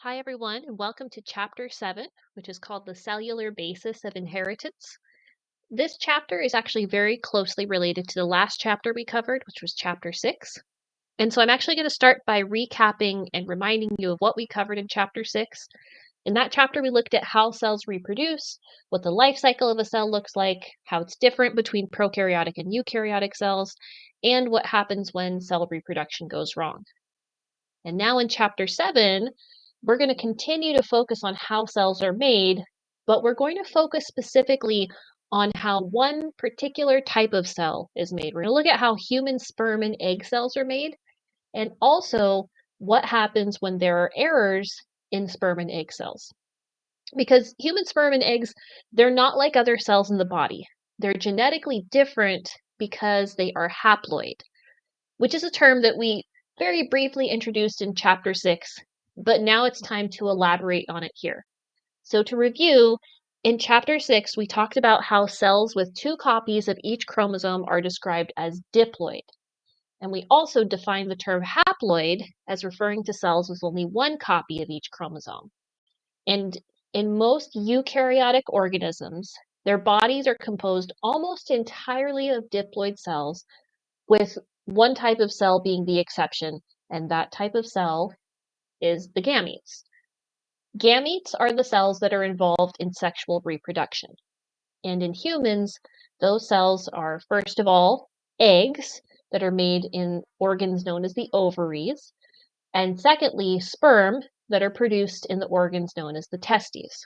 Hi, everyone, and welcome to Chapter 7, which is called the Cellular Basis of Inheritance. This chapter is actually very closely related to the last chapter we covered, which was Chapter 6. And so I'm actually going to start by recapping and reminding you of what we covered in Chapter 6. In that chapter, we looked at how cells reproduce, what the life cycle of a cell looks like, how it's different between prokaryotic and eukaryotic cells, and what happens when cell reproduction goes wrong. And now in Chapter 7, we're going to continue to focus on how cells are made, but we're going to focus specifically on how one particular type of cell is made. We're going to look at how human sperm and egg cells are made, and also what happens when there are errors in sperm and egg cells. Because human sperm and eggs, they're not like other cells in the body. They're genetically different because they are haploid, which is a term that we very briefly introduced in Chapter 6, but now it's time to elaborate on it here. So to review, in Chapter 6, we talked about how cells with 2 copies of each chromosome are described as diploid. And we also defined the term haploid as referring to cells with only 1 copy of each chromosome. And in most eukaryotic organisms, their bodies are composed almost entirely of diploid cells, with one type of cell being the exception, and that type of cell is the gametes. Gametes are the cells that are involved in sexual reproduction. And in humans, those cells are, first of all, eggs that are made in organs known as the ovaries, and secondly, sperm that are produced in the organs known as the testes.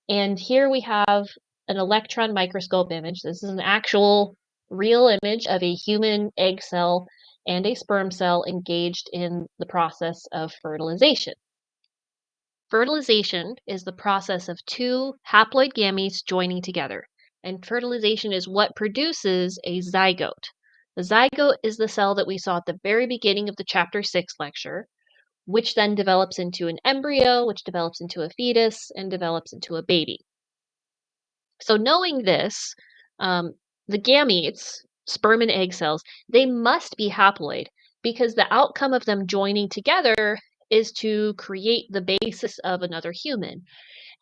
And here we have an electron microscope image. This is an actual real image of a human egg cell and a sperm cell engaged in the process of fertilization. Fertilization is the process of 2 haploid gametes joining together, and fertilization is what produces a zygote. The zygote is the cell that we saw at the very beginning of the Chapter 6 lecture, which then develops into an embryo, which develops into a fetus, and develops into a baby. So knowing this, the gametes, sperm and egg cells, they must be haploid because the outcome of them joining together is to create the basis of another human.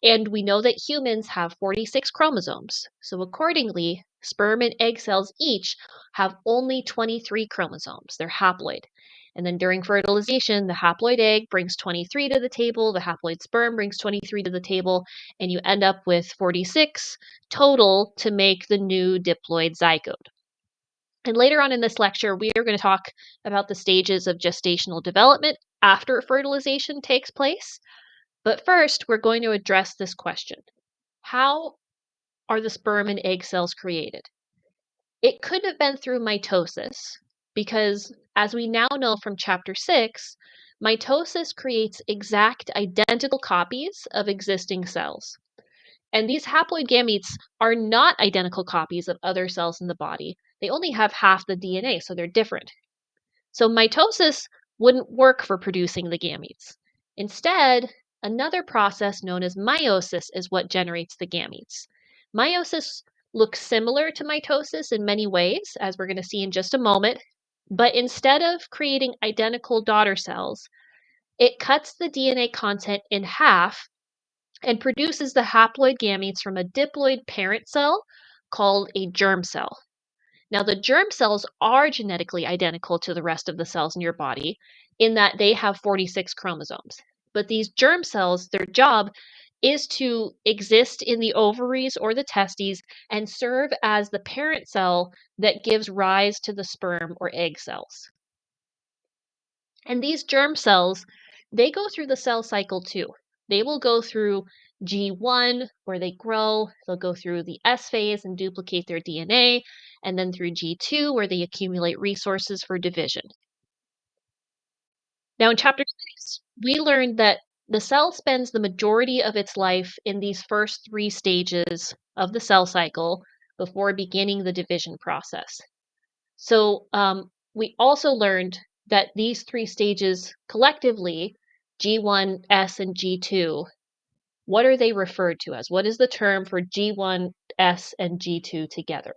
And we know that humans have 46 chromosomes. So accordingly, sperm and egg cells each have only 23 chromosomes. They're haploid. And then during fertilization, the haploid egg brings 23 to the table, the haploid sperm brings 23 to the table, and you end up with 46 total to make the new diploid zygote. And later on in this lecture, we are going to talk about the stages of gestational development after fertilization takes place. But first, we're going to address this question. How are the sperm and egg cells created? It could have been through mitosis, because as we now know from Chapter 6, mitosis creates exact identical copies of existing cells. And these haploid gametes are not identical copies of other cells in the body. They only have half the DNA, so they're different. So mitosis wouldn't work for producing the gametes. Instead, another process known as meiosis is what generates the gametes. Meiosis looks similar to mitosis in many ways, as we're going to see in just a moment, but instead of creating identical daughter cells, it cuts the DNA content in half and produces the haploid gametes from a diploid parent cell called a germ cell. Now, the germ cells are genetically identical to the rest of the cells in your body in that they have 46 chromosomes. But these germ cells, their job is to exist in the ovaries or the testes and serve as the parent cell that gives rise to the sperm or egg cells. And these germ cells, they go through the cell cycle too. They will go through G1, where they grow. They'll go through the S phase and duplicate their DNA, and then through G2, where they accumulate resources for division. Now, in Chapter 6, we learned that the cell spends the majority of its life in these first 3 stages of the cell cycle before beginning the division process. So we also learned that these 3 stages collectively, G1, S, and G2, what are they referred to as? What is the term for G1, S, and G2 together?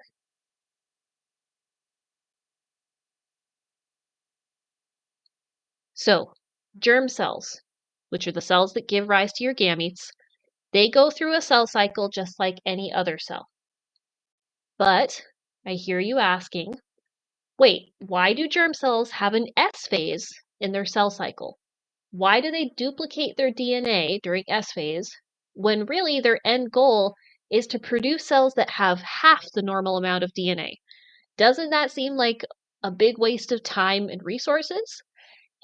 So, germ cells, which are the cells that give rise to your gametes, they go through a cell cycle just like any other cell. But I hear you asking, wait, why do germ cells have an S phase in their cell cycle? Why do they duplicate their DNA during S phase when really their end goal is to produce cells that have half the normal amount of DNA? Doesn't that seem like a big waste of time and resources?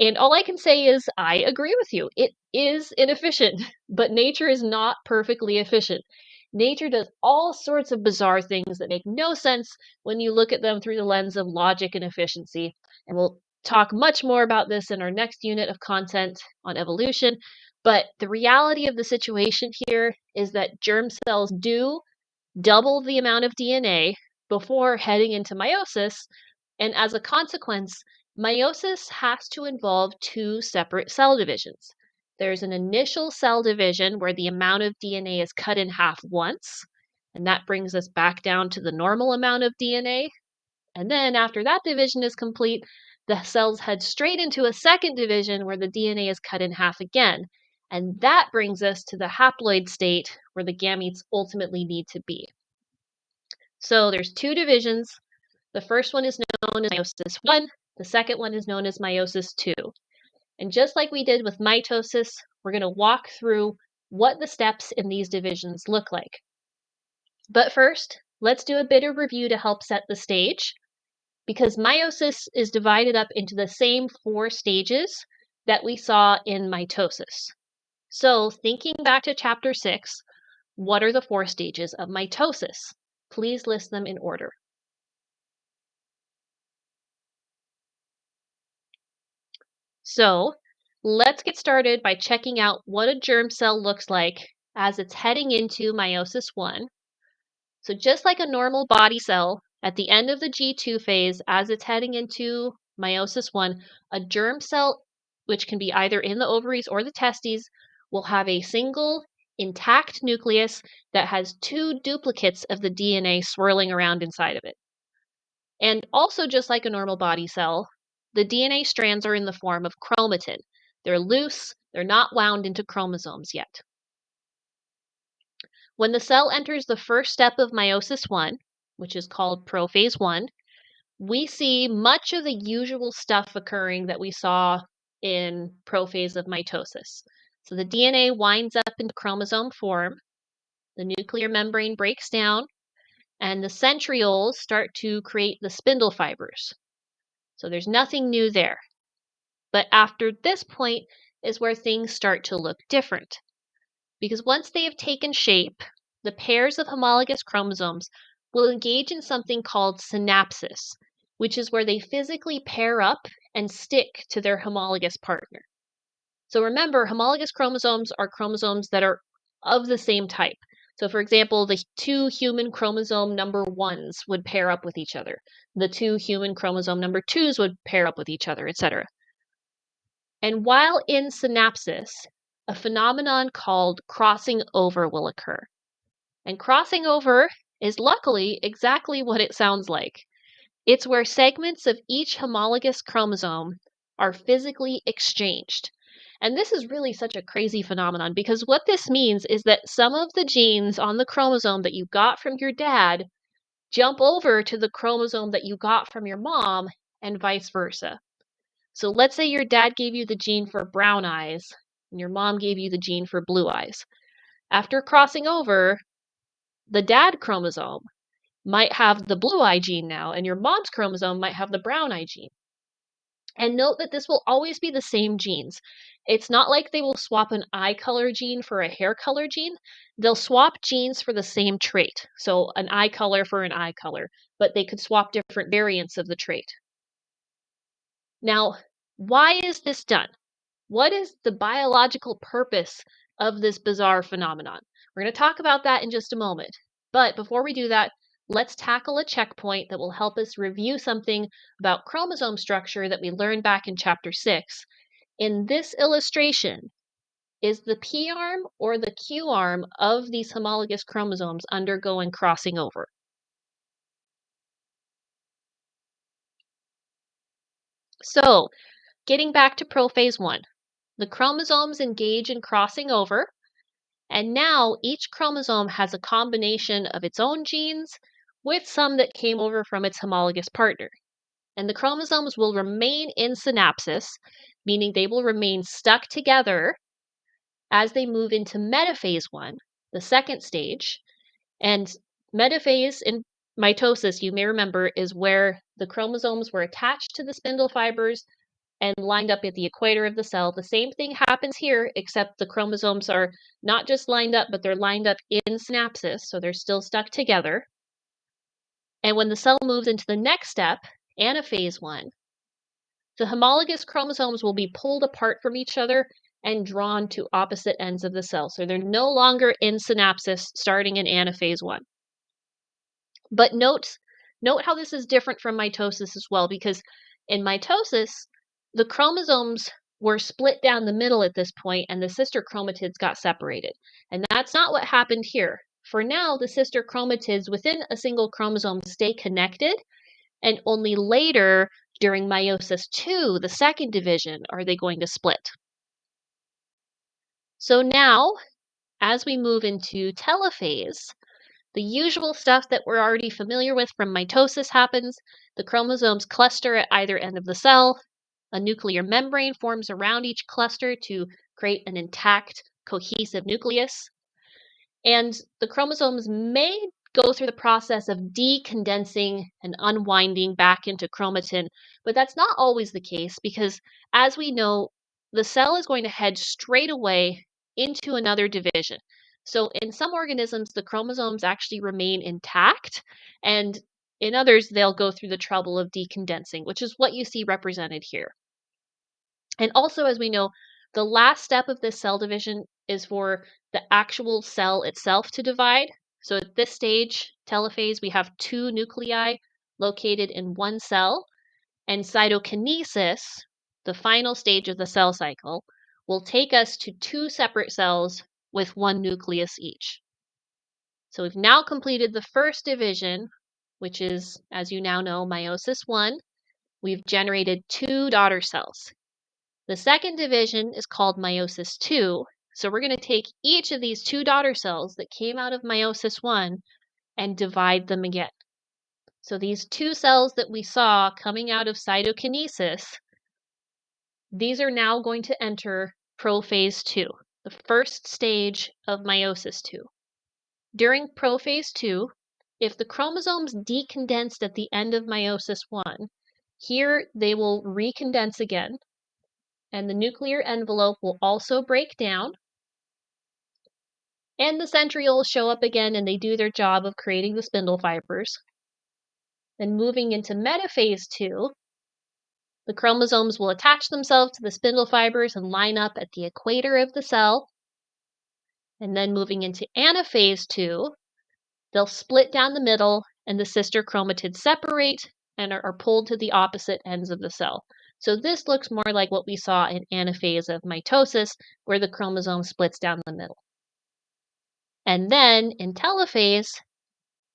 And all I can say is I agree with you. It is inefficient, but nature is not perfectly efficient. Nature does all sorts of bizarre things that make no sense when you look at them through the lens of logic and efficiency. And we'll talk much more about this in our next unit of content on evolution. But the reality of the situation here is that germ cells do double the amount of DNA before heading into meiosis, and as a consequence, meiosis has to involve two separate cell divisions. There's an initial cell division where the amount of DNA is cut in half once, and that brings us back down to the normal amount of DNA. And then after that division is complete, the cells head straight into a second division where the DNA is cut in half again. And that brings us to the haploid state where the gametes ultimately need to be. So there's two divisions. The first one is known as Meiosis I. The second one is known as Meiosis II. And just like we did with mitosis, we're going to walk through what the steps in these divisions look like. But first, let's do a bit of review to help set the stage, because meiosis is divided up into the same 4 stages that we saw in mitosis. So thinking back to chapter 6, what are the 4 stages of mitosis? Please list them in order. So let's get started by checking out what a germ cell looks like as it's heading into meiosis I. So just like a normal body cell, at the end of the G2 phase, as it's heading into meiosis I, a germ cell, which can be either in the ovaries or the testes, will have a single intact nucleus that has 2 duplicates of the DNA swirling around inside of it. And also, just like a normal body cell, the DNA strands are in the form of chromatin. They're loose, they're not wound into chromosomes yet. When the cell enters the first step of meiosis I, which is called prophase I, we see much of the usual stuff occurring that we saw in prophase of mitosis. So the DNA winds up into chromosome form, the nuclear membrane breaks down, and the centrioles start to create the spindle fibers. So there's nothing new there. But after this point is where things start to look different. Because once they have taken shape, the pairs of homologous chromosomes will engage in something called synapsis, which is where they physically pair up and stick to their homologous partner. So remember, homologous chromosomes are chromosomes that are of the same type. So for example, the 2 human chromosome number 1s would pair up with each other. The 2 human chromosome number 2s would pair up with each other, etc. And while in synapsis, a phenomenon called crossing over will occur. And crossing over is luckily exactly what it sounds like. It's where segments of each homologous chromosome are physically exchanged. And this is really such a crazy phenomenon because what this means is that some of the genes on the chromosome that you got from your dad jump over to the chromosome that you got from your mom and vice versa. So let's say your dad gave you the gene for brown eyes and your mom gave you the gene for blue eyes. After crossing over, the dad chromosome might have the blue eye gene now, and your mom's chromosome might have the brown eye gene. And note that this will always be the same genes. It's not like they will swap an eye color gene for a hair color gene. They'll swap genes for the same trait. So an eye color for an eye color, but they could swap different variants of the trait. Now, why is this done? What is the biological purpose of this bizarre phenomenon? We're going to talk about that in just a moment. But before we do that, let's tackle a checkpoint that will help us review something about chromosome structure that we learned back in chapter 6. In this illustration, is the P arm or the Q arm of these homologous chromosomes undergoing crossing over? So, getting back to prophase I. The chromosomes engage in crossing over, and now each chromosome has a combination of its own genes with some that came over from its homologous partner. And the chromosomes will remain in synapsis, meaning they will remain stuck together as they move into metaphase 1, the second stage. And metaphase in mitosis, you may remember, is where the chromosomes were attached to the spindle fibers and lined up at the equator of the cell. The same thing happens here, except the chromosomes are not just lined up, but they're lined up in synapsis, so they're still stuck together. And when the cell moves into the next step, anaphase 1, the homologous chromosomes will be pulled apart from each other and drawn to opposite ends of the cell. So they're no longer in synapsis starting in anaphase 1. But note how this is different from mitosis as well, because in mitosis, the chromosomes were split down the middle at this point and the sister chromatids got separated. And that's not what happened here. For now, the sister chromatids within a single chromosome stay connected, and only later, during Meiosis II, the second division, are they going to split. So now, as we move into telophase, the usual stuff that we're already familiar with from mitosis happens. The chromosomes cluster at either end of the cell. A nuclear membrane forms around each cluster to create an intact, cohesive nucleus. And the chromosomes may go through the process of decondensing and unwinding back into chromatin, but that's not always the case because, as we know, the cell is going to head straight away into another division. So in some organisms, the chromosomes actually remain intact, and in others, they'll go through the trouble of decondensing, which is what you see represented here. And also, as we know, the last step of this cell division is for the actual cell itself to divide. So at this stage, telophase, we have two nuclei located in one cell, and cytokinesis, the final stage of the cell cycle, will take us to two separate cells with one nucleus each. So we've now completed the first division, which is, as you now know, Meiosis I. We've generated two daughter cells. The second division is called Meiosis II. So we're going to take each of these two daughter cells that came out of Meiosis I and divide them again. So these two cells that we saw coming out of cytokinesis, these are now going to enter prophase 2, the first stage of Meiosis II. During prophase 2, if the chromosomes decondensed at the end of Meiosis I, here they will recondense again, and the nuclear envelope will also break down, and the centrioles show up again and they do their job of creating the spindle fibers. Then moving into metaphase 2, the chromosomes will attach themselves to the spindle fibers and line up at the equator of the cell. And then moving into anaphase 2, they'll split down the middle and the sister chromatids separate and are pulled to the opposite ends of the cell. So this looks more like what we saw in anaphase of mitosis, where the chromosome splits down the middle. And then in telophase,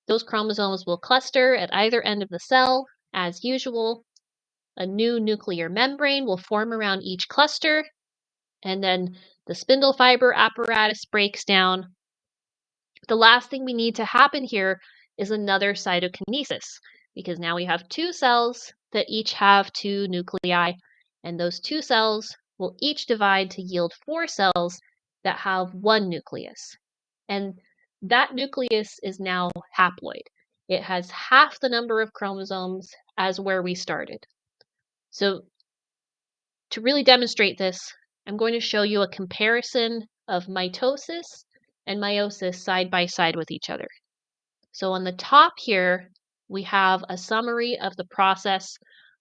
those chromosomes will cluster at either end of the cell, as usual. A new nuclear membrane will form around each cluster, and then the spindle fiber apparatus breaks down. The last thing we need to happen here is another cytokinesis, because now we have two cells that each have two nuclei, and those two cells will each divide to yield four cells that have one nucleus. And that nucleus is now haploid. It has half the number of chromosomes as where we started. So to really demonstrate this, I'm going to show you a comparison of mitosis and meiosis side by side with each other. So on the top here, we have a summary of the process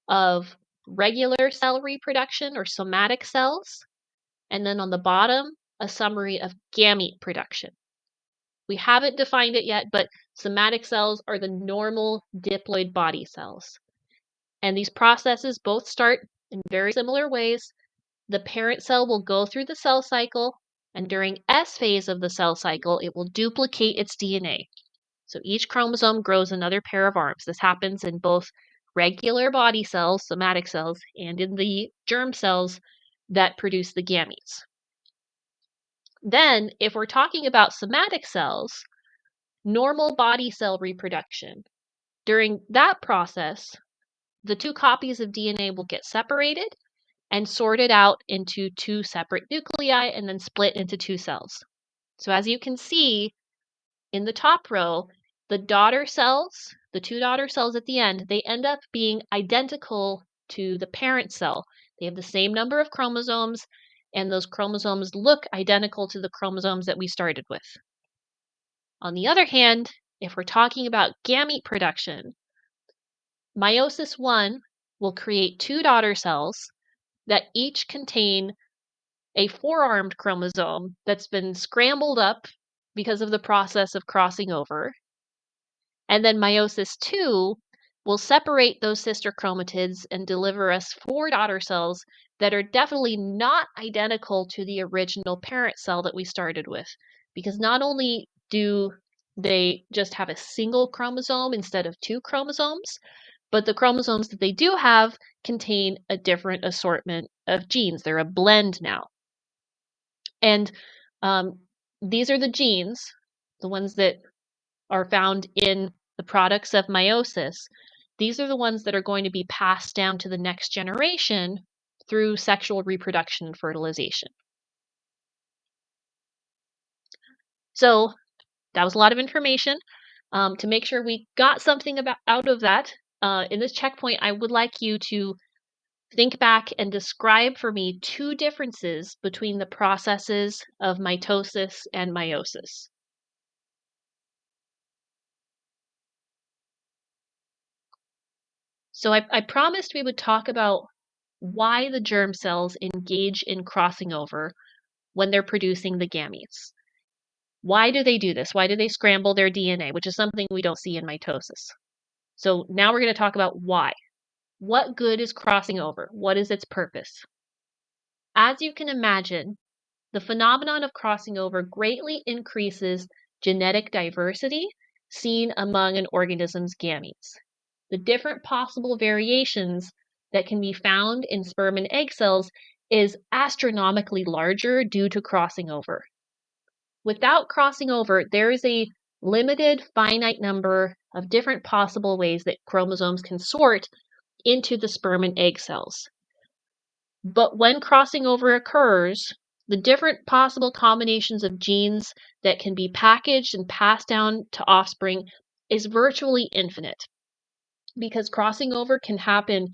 of regular cell reproduction or somatic cells. And then on the bottom, a summary of gamete production. We haven't defined it yet, but somatic cells are the normal diploid body cells. And these processes both start in very similar ways. The parent cell will go through the cell cycle, and during S phase of the cell cycle, it will duplicate its DNA. So each chromosome grows another pair of arms. This happens in both regular body cells, somatic cells, and in the germ cells, that produce the gametes. Then, if we're talking about somatic cells, normal body cell reproduction, during that process, the two copies of DNA will get separated and sorted out into two separate nuclei and then split into two cells. So as you can see in the top row, the daughter cells, the two daughter cells at the end, they end up being identical to the parent cell. They have the same number of chromosomes, and those chromosomes look identical to the chromosomes that we started with. On the other hand, if we're talking about gamete production, Meiosis I will create two daughter cells that each contain a four-armed chromosome that's been scrambled up because of the process of crossing over. And then Meiosis II will separate those sister chromatids and deliver us four daughter cells that are definitely not identical to the original parent cell that we started with. Because not only do they just have a single chromosome instead of two chromosomes, but the chromosomes that they do have contain a different assortment of genes. They're a blend now. And these are the genes, the ones that are found in the products of meiosis. These are the ones that are going to be passed down to the next generation through sexual reproduction and fertilization. So that was a lot of information. To make sure we got something out of that, in this checkpoint, I would like you to think back and describe for me two differences between the processes of mitosis and meiosis. So I promised we would talk about why the germ cells engage in crossing over when they're producing the gametes. Why do they do this? Why do they scramble their DNA, which is something we don't see in mitosis? So now we're going to talk about why. What good is crossing over? What is its purpose? As you can imagine, the phenomenon of crossing over greatly increases genetic diversity seen among an organism's gametes. The different possible variations that can be found in sperm and egg cells is astronomically larger due to crossing over. Without crossing over, there is a limited finite number of different possible ways that chromosomes can sort into the sperm and egg cells. But when crossing over occurs, the different possible combinations of genes that can be packaged and passed down to offspring is virtually infinite, because crossing over can happen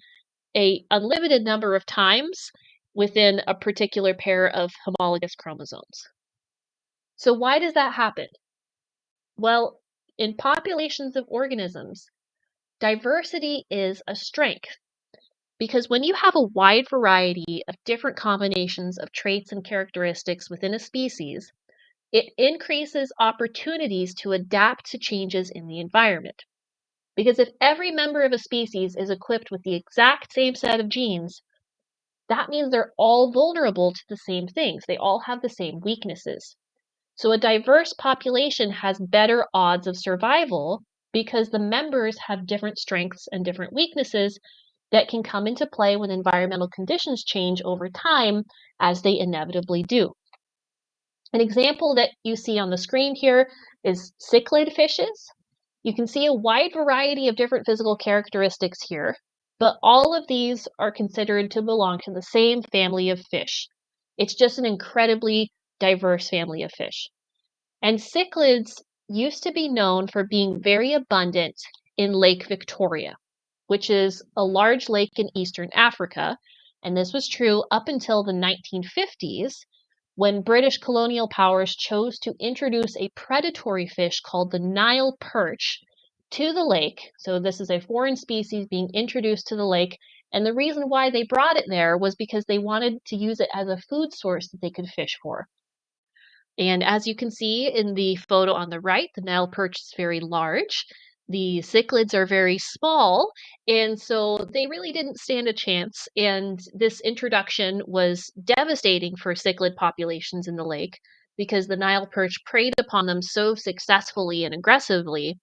an unlimited number of times within a particular pair of homologous chromosomes. So why does that happen? Well, in populations of organisms, diversity is a strength, because when you have a wide variety of different combinations of traits and characteristics within a species, it increases opportunities to adapt to changes in the environment. Because if every member of a species is equipped with the exact same set of genes, that means they're all vulnerable to the same things. They all have the same weaknesses. So a diverse population has better odds of survival because the members have different strengths and different weaknesses that can come into play when environmental conditions change over time, as they inevitably do. An example that you see on the screen here is cichlid fishes. You can see a wide variety of different physical characteristics here, but all of these are considered to belong to the same family of fish. It's just an incredibly diverse family of fish. And cichlids used to be known for being very abundant in Lake Victoria, which is a large lake in eastern Africa. And this was true up until the 1950s, when British colonial powers chose to introduce a predatory fish called the Nile perch to the lake. So this is a foreign species being introduced to the lake. And the reason why they brought it there was because they wanted to use it as a food source that they could fish for. And as you can see in the photo on the right, the Nile perch is very large. The cichlids are very small, and so they really didn't stand a chance. And this introduction was devastating for cichlid populations in the lake because the Nile perch preyed upon them so successfully and aggressively.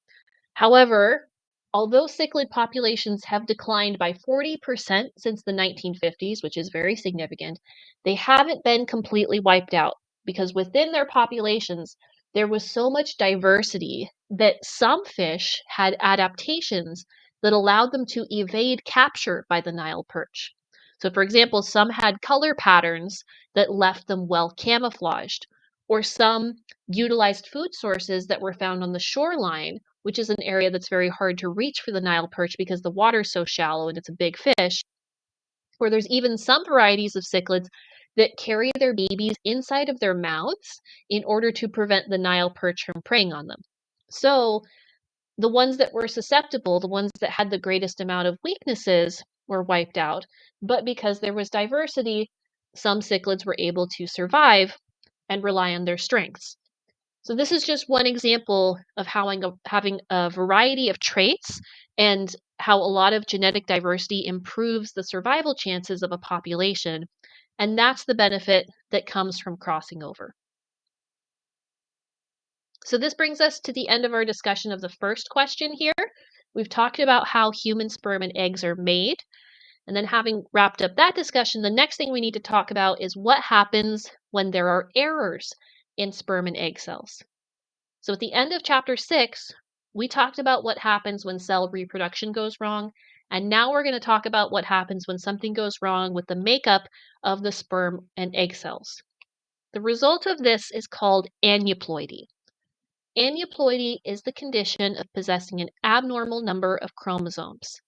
However, Although cichlid populations have declined by 40% since the 1950s, which is very significant, they haven't been completely wiped out because within their populations, there was so much diversity that some fish had adaptations that allowed them to evade capture by the Nile perch. So, for example, some had color patterns that left them well camouflaged, or some utilized food sources that were found on the shoreline, which is an area that's very hard to reach for the Nile perch because the water's so shallow and it's a big fish, where there's even some varieties of cichlids that carry their babies inside of their mouths in order to prevent the Nile perch from preying on them. So the ones that were susceptible, the ones that had the greatest amount of weaknesses, were wiped out. But because there was diversity, some cichlids were able to survive and rely on their strengths. So this is just one example of how having a variety of traits and how a lot of genetic diversity improves the survival chances of a population. And that's the benefit that comes from crossing over. So this brings us to the end of our discussion of the first question here. We've talked about how human sperm and eggs are made. And then having wrapped up that discussion, the next thing we need to talk about is what happens when there are errors in sperm and egg cells. So at the end of chapter 6, we talked about what happens when cell reproduction goes wrong. And now we're going to talk about what happens when something goes wrong with the makeup of the sperm and egg cells. The result of this is called aneuploidy. Aneuploidy is the condition of possessing an abnormal number of chromosomes.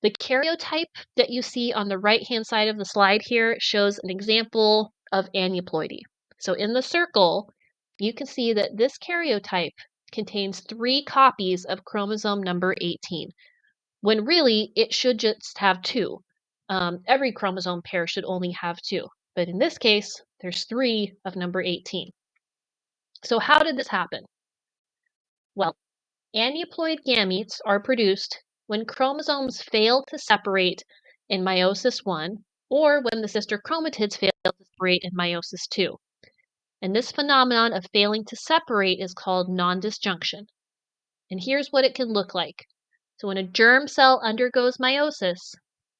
The karyotype that you see on the right-hand side of the slide here shows an example of aneuploidy. So in the circle, you can see that this karyotype contains 3 copies of chromosome number 18, when really it should just have 2. Every chromosome pair should only have 2, but in this case, there's 3 of number 18. So how did this happen? Well, aneuploid gametes are produced when chromosomes fail to separate in Meiosis I or when the sister chromatids fail to separate in Meiosis II. And this phenomenon of failing to separate is called non-disjunction. And here's what it can look like. So when a germ cell undergoes meiosis,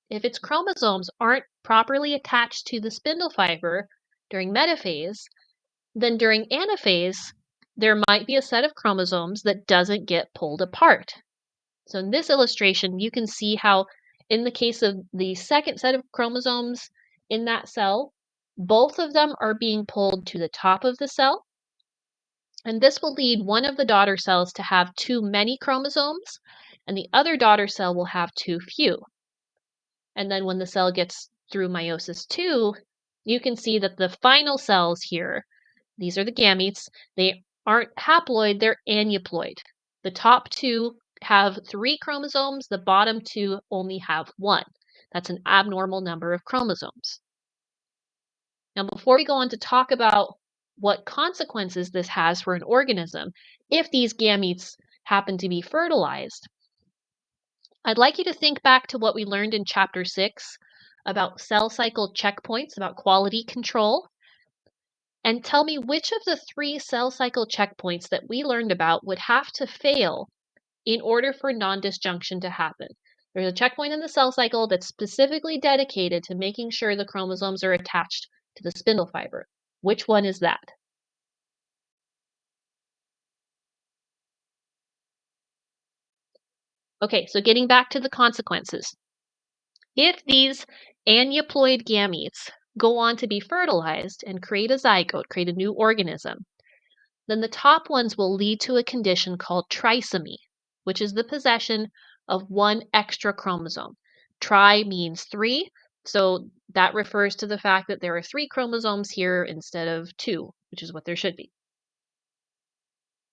if its chromosomes aren't properly attached to the spindle fiber during metaphase, then during anaphase, there might be a set of chromosomes that doesn't get pulled apart. So in this illustration, you can see how in the case of the second set of chromosomes in that cell, both of them are being pulled to the top of the cell. And this will lead one of the daughter cells to have too many chromosomes, and the other daughter cell will have too few. And then when the cell gets through meiosis II, you can see that the final cells here, these are the gametes, they aren't haploid, they're aneuploid. The top 2 have 3 chromosomes, the bottom 2 only have 1. That's an abnormal number of chromosomes. Now, before we go on to talk about what consequences this has for an organism, if these gametes happen to be fertilized, I'd like you to think back to what we learned in chapter 6 about cell cycle checkpoints, about quality control, and tell me which of the 3 cell cycle checkpoints that we learned about would have to fail in order for non-disjunction to happen. There's a checkpoint in the cell cycle that's specifically dedicated to making sure the chromosomes are attached to the spindle fiber. Which one is that? Okay, so getting back to the consequences. If these aneuploid gametes go on to be fertilized and create a zygote, create a new organism, then the top ones will lead to a condition called trisomy, which is the possession of 1 extra chromosome. Tri means 3, so that refers to the fact that there are 3 chromosomes here instead of 2, which is what there should be.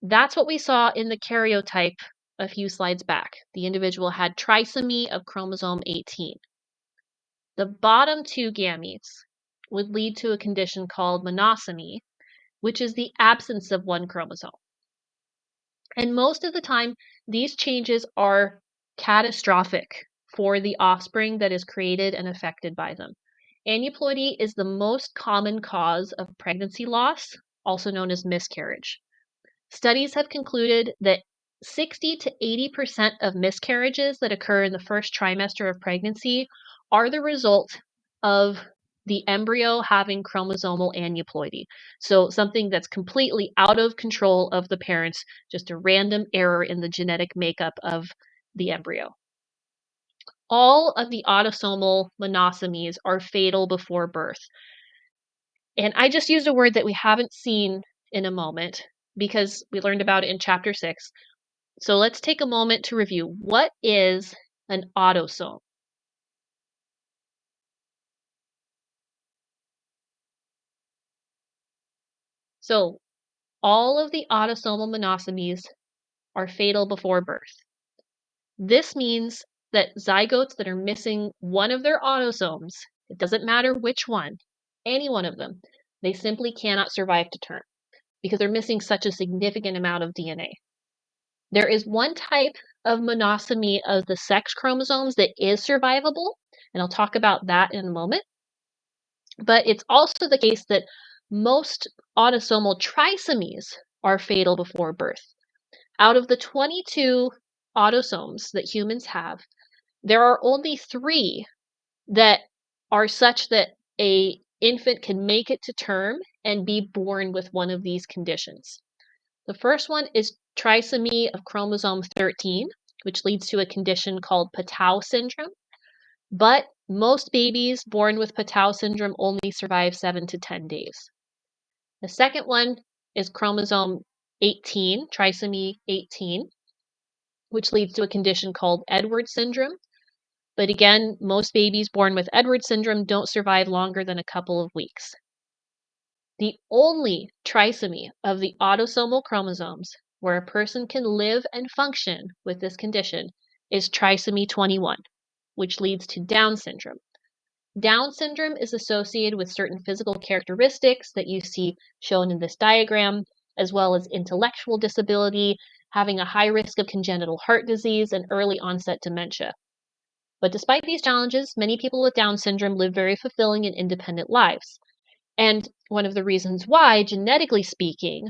That's what we saw in the karyotype a few slides back. The individual had trisomy of chromosome 18. The bottom 2 gametes would lead to a condition called monosomy, which is the absence of 1 chromosome. And most of the time, these changes are catastrophic for the offspring that is created and affected by them. Aneuploidy is the most common cause of pregnancy loss, also known as miscarriage. Studies have concluded that 60 to 80% of miscarriages that occur in the first trimester of pregnancy are the result of the embryo having chromosomal aneuploidy. So something that's completely out of control of the parents, just a random error in the genetic makeup of the embryo. All of the autosomal monosomies are fatal before birth. And I just used a word that we haven't seen in a moment because we learned about it in chapter 6. So let's take a moment to review. What is an autosome? So all of the autosomal monosomies are fatal before birth. This means that zygotes that are missing one of their autosomes, it doesn't matter which one, any one of them, they simply cannot survive to term because they're missing such a significant amount of DNA. There is one type of monosomy of the sex chromosomes that is survivable, and I'll talk about that in a moment. But it's also the case that most autosomal trisomies are fatal before birth. Out of the 22 autosomes that humans have, there are only 3 that are such that a infant can make it to term and be born with one of these conditions. The first one is trisomy of chromosome 13, which leads to a condition called Patau syndrome. But most babies born with Patau syndrome only survive 7 to 10 days. The second one is chromosome 18, trisomy 18, which leads to a condition called Edwards syndrome. But again, most babies born with Edwards syndrome don't survive longer than a couple of weeks. The only trisomy of the autosomal chromosomes where a person can live and function with this condition is trisomy 21, which leads to Down syndrome. Down syndrome is associated with certain physical characteristics that you see shown in this diagram, as well as intellectual disability, having a high risk of congenital heart disease, and early onset dementia. But despite these challenges, many people with Down syndrome live very fulfilling and independent lives. And one of the reasons why, genetically speaking,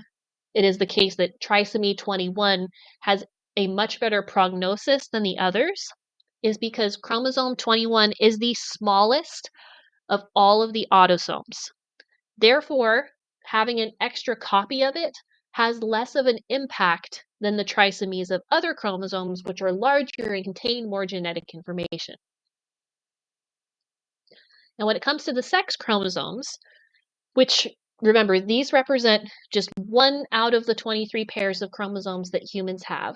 it is the case that trisomy 21 has a much better prognosis than the others is because chromosome 21 is the smallest of all of the autosomes. Therefore, having an extra copy of it has less of an impact than the trisomies of other chromosomes, which are larger and contain more genetic information. Now, when it comes to the sex chromosomes, which remember, these represent just one out of the 23 pairs of chromosomes that humans have.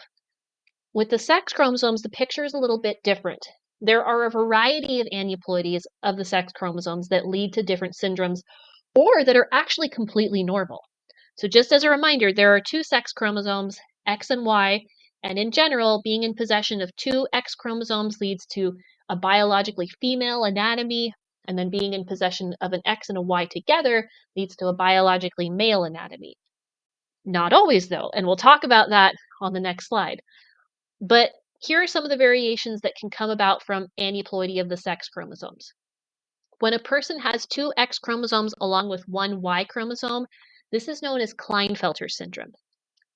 With the sex chromosomes, the picture is a little bit different. There are a variety of aneuploidies of the sex chromosomes that lead to different syndromes or that are actually completely normal. So just as a reminder, there are 2 sex chromosomes, X and Y, and in general, being in possession of 2 X chromosomes leads to a biologically female anatomy, and then being in possession of an X and a Y together leads to a biologically male anatomy. Not always, though, and we'll talk about that on the next slide. But here are some of the variations that can come about from aneuploidy of the sex chromosomes. When a person has 2 X chromosomes along with 1 Y chromosome, this is known as Klinefelter syndrome.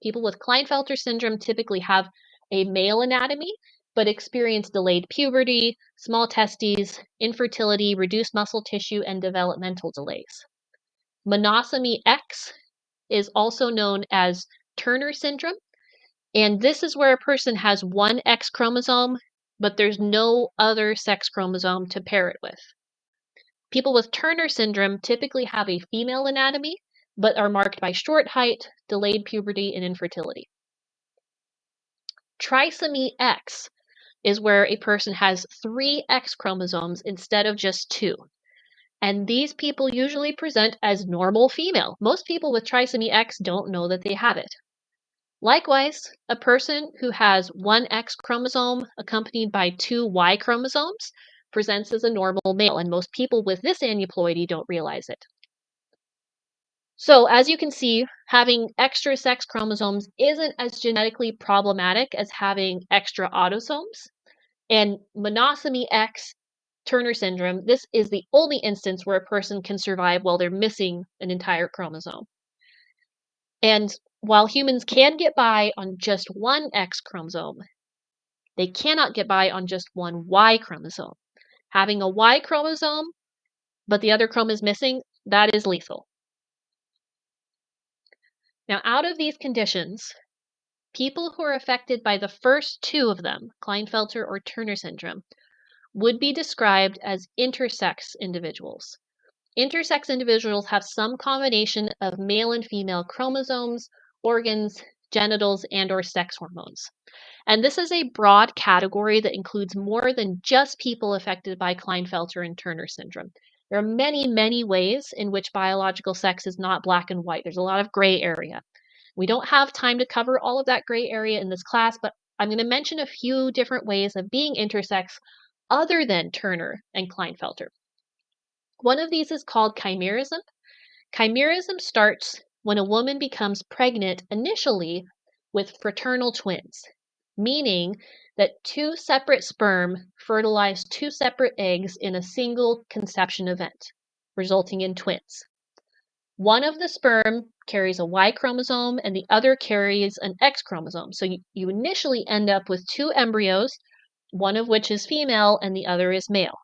People with Klinefelter syndrome typically have a male anatomy, but experience delayed puberty, small testes, infertility, reduced muscle tissue, and developmental delays. Monosomy X is also known as Turner syndrome, and this is where a person has 1 X chromosome, but there's no other sex chromosome to pair it with. People with Turner syndrome typically have a female anatomy, but are marked by short height, delayed puberty, and infertility. Trisomy X is where a person has 3 X chromosomes instead of just 2. And these people usually present as normal female. Most people with trisomy X don't know that they have it. Likewise, a person who has 1 X chromosome accompanied by 2 Y chromosomes presents as a normal male, and most people with this aneuploidy don't realize it. So, as you can see, having extra sex chromosomes isn't as genetically problematic as having extra autosomes. And monosomy X, Turner syndrome, this is the only instance where a person can survive while they're missing an entire chromosome. And while humans can get by on just one X chromosome, they cannot get by on just one Y chromosome. Having a Y chromosome, but the other chromosome is missing, that is lethal. Now, out of these conditions, people who are affected by the first two of them, Klinefelter or Turner syndrome, would be described as intersex individuals. Intersex individuals have some combination of male and female chromosomes, organs, genitals, and/or sex hormones. And this is a broad category that includes more than just people affected by Klinefelter and Turner syndrome. There are many, many ways in which biological sex is not black and white. There's a lot of gray area. We don't have time to cover all of that gray area in this class, but I'm going to mention a few different ways of being intersex other than Turner and Klinefelter. One of these is called chimerism. Chimerism starts when a woman becomes pregnant initially with fraternal twins, meaning that two separate sperm fertilize two separate eggs in a single conception event, resulting in twins. One of the sperm carries a Y chromosome and the other carries an X chromosome. So you initially end up with two embryos, one of which is female and the other is male.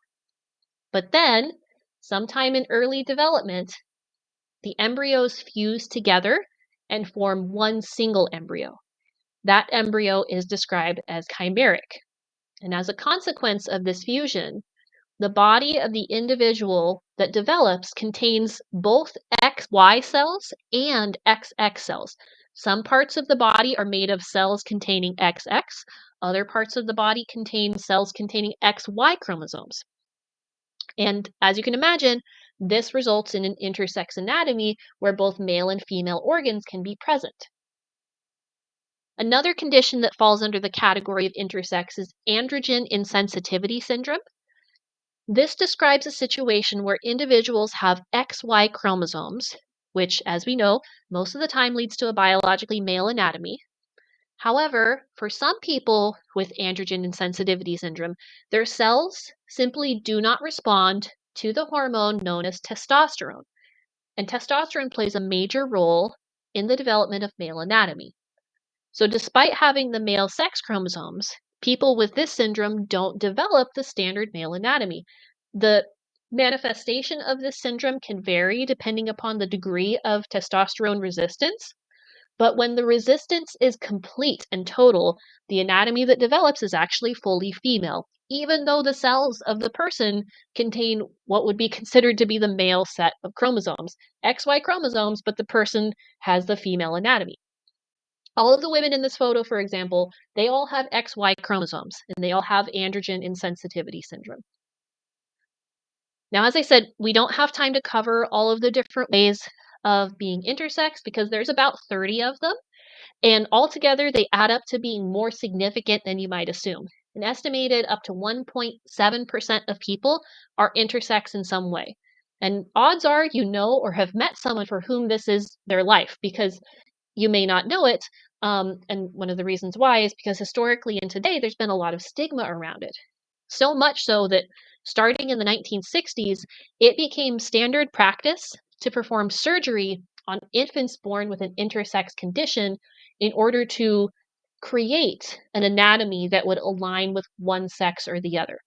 But then, sometime in early development, the embryos fuse together and form one single embryo. That embryo is described as chimeric. And as a consequence of this fusion, the body of the individual that develops contains both XY cells and XX cells. Some parts of the body are made of cells containing XX. Other parts of the body contain cells containing XY chromosomes. And as you can imagine, this results in an intersex anatomy where both male and female organs can be present. Another condition that falls under the category of intersex is androgen insensitivity syndrome. This describes a situation where individuals have XY chromosomes, which, as we know, most of the time leads to a biologically male anatomy. However, for some people with androgen insensitivity syndrome, their cells simply do not respond to the hormone known as testosterone. And testosterone plays a major role in the development of male anatomy. So despite having the male sex chromosomes, people with this syndrome don't develop the standard male anatomy. The manifestation of this syndrome can vary depending upon the degree of testosterone resistance. But when the resistance is complete and total, the anatomy that develops is actually fully female, even though the cells of the person contain what would be considered to be the male set of chromosomes, XY chromosomes, but the person has the female anatomy. All of the women in this photo, for example, they all have XY chromosomes, and they all have androgen insensitivity syndrome. Now, as I said, we don't have time to cover all of the different ways of being intersex because there's about 30 of them. And altogether, they add up to being more significant than you might assume. An estimated up to 1.7% of people are intersex in some way. And odds are you know or have met someone for whom this is their life because you may not know it. And one of the reasons why is because historically and today, there's been a lot of stigma around it. So much so that starting in the 1960s, it became standard practice to perform surgery on infants born with an intersex condition in order to create an anatomy that would align with one sex or the other.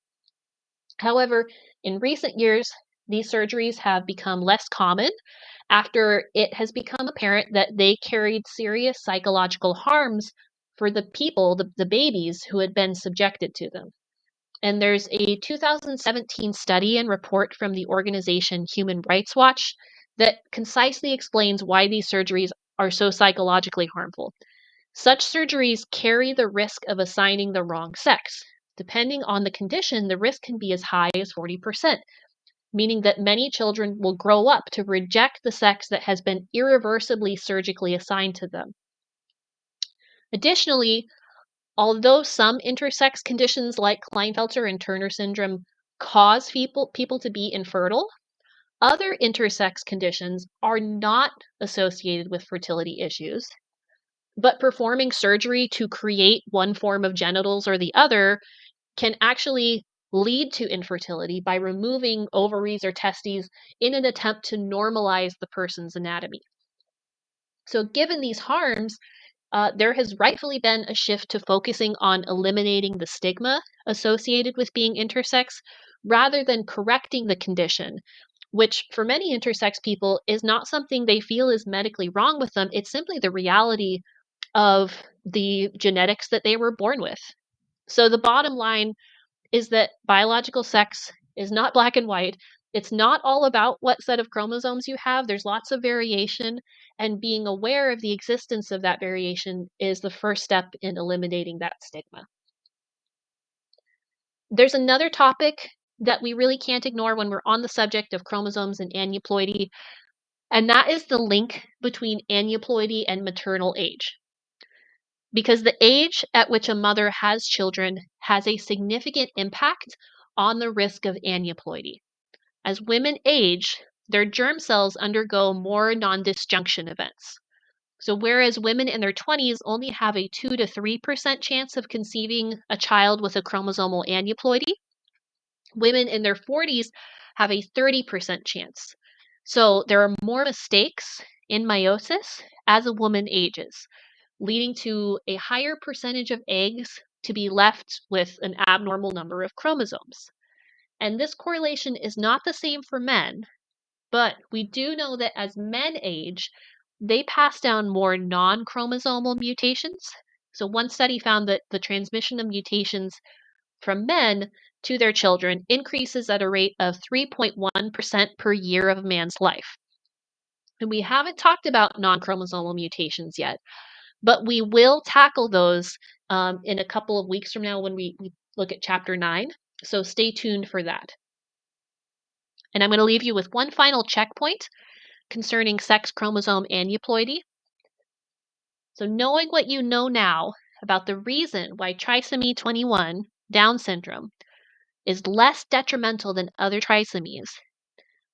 However, in recent years, these surgeries have become less common after it has become apparent that they carried serious psychological harms for the people, the babies who had been subjected to them. And there's a 2017 study and report from the organization Human Rights Watch that concisely explains why these surgeries are so psychologically harmful. Such surgeries carry the risk of assigning the wrong sex. Depending on the condition, the risk can be as high as 40%, meaning that many children will grow up to reject the sex that has been irreversibly surgically assigned to them. Additionally, although some intersex conditions like Klinefelter and Turner syndrome cause people to be infertile, other intersex conditions are not associated with fertility issues, but performing surgery to create one form of genitals or the other can actually lead to infertility by removing ovaries or testes in an attempt to normalize the person's anatomy. So given these harms, there has rightfully been a shift to focusing on eliminating the stigma associated with being intersex rather than correcting the condition, which for many intersex people is not something they feel is medically wrong with them. It's simply the reality of the genetics that they were born with. So the bottom line is that biological sex is not black and white. It's not all about what set of chromosomes you have. There's lots of variation, and being aware of the existence of that variation is the first step in eliminating that stigma. There's another topic that we really can't ignore when we're on the subject of chromosomes and aneuploidy, and that is the link between aneuploidy and maternal age. Because the age at which a mother has children has a significant impact on the risk of aneuploidy. As women age, their germ cells undergo more non-disjunction events. So whereas women in their 20s only have a 2 to 3% chance of conceiving a child with a chromosomal aneuploidy, women in their 40s have a 30% chance. So there are more mistakes in meiosis as a woman ages, leading to a higher percentage of eggs to be left with an abnormal number of chromosomes. And this correlation is not the same for men, but we do know that as men age, they pass down more non-chromosomal mutations. So one study found that the transmission of mutations from men to their children increases at a rate of 3.1% per year of a man's life. And we haven't talked about non-chromosomal mutations yet, but we will tackle those in a couple of weeks from now when we look at chapter 9. So stay tuned for that. And I'm going to leave you with one final checkpoint concerning sex chromosome aneuploidy. So knowing what you know now about the reason why trisomy 21, Down syndrome, is less detrimental than other trisomies,